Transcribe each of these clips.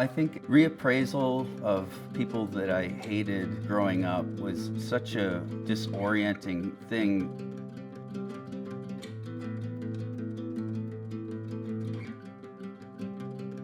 I think reappraisal of people that I hated growing up was such a disorienting thing.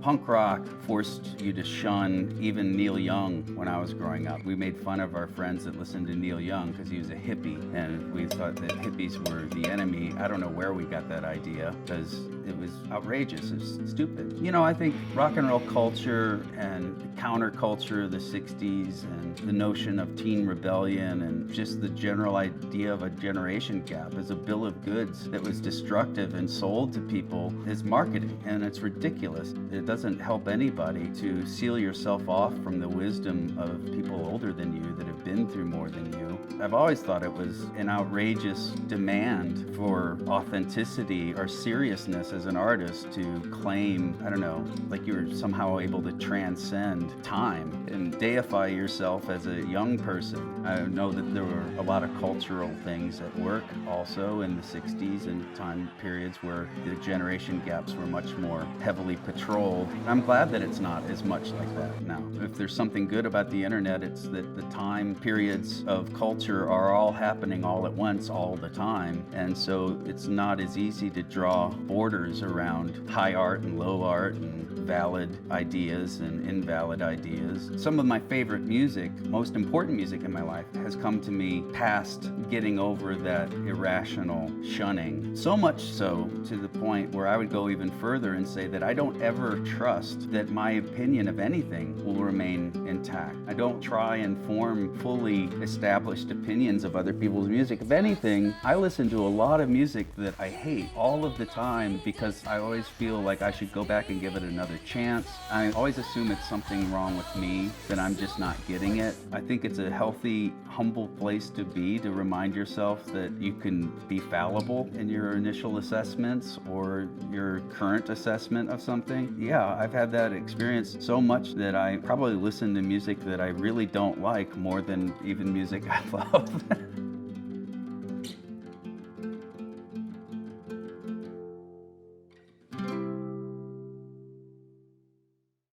Punk rock forced you to shun even Neil Young when I was growing up. We made fun of our friends that listened to Neil Young because he was a hippie, and we thought that hippies were the enemy. I don't know where we got that idea because it was outrageous, it was stupid. You know, I think rock and roll culture and the counterculture of the 60s and the notion of teen rebellion and just the general idea of a generation gap is a bill of goods that was destructive and sold to people as marketing, and it's ridiculous. It doesn't help anybody to seal yourself off from the wisdom of people older than you that have been through more than you. I've always thought it was an outrageous demand for authenticity or seriousness as an artist to claim, I don't know, like you're somehow able to transcend time and deify yourself as a young person. I know that there were a lot of cultural things at work also in the 60s and time periods where the generation gaps were much more heavily patrolled. I'm glad that it's not as much like that now. If there's something good about the internet, it's that the time periods of culture are all happening all at once, all the time. And so it's not as easy to draw borders around high art and low art and valid ideas and invalid ideas. Some of my favorite music, most important music in my life, has come to me past getting over that irrational shunning. So much so to the point where I would go even further and say that I don't ever trust that my opinion of anything will remain intact. I don't try and form fully established opinions of other people's music. If anything, I listen to a lot of music that I hate all of the time because I always feel like I should go back and give it another chance. I always assume it's something wrong with me, that I'm just not getting it. I think it's a healthy, humble place to be, to remind yourself that you can be fallible in your initial assessments or your current assessment of something. Yeah, I've had that experience so much that I probably listen to music that I really don't like more than even music I love.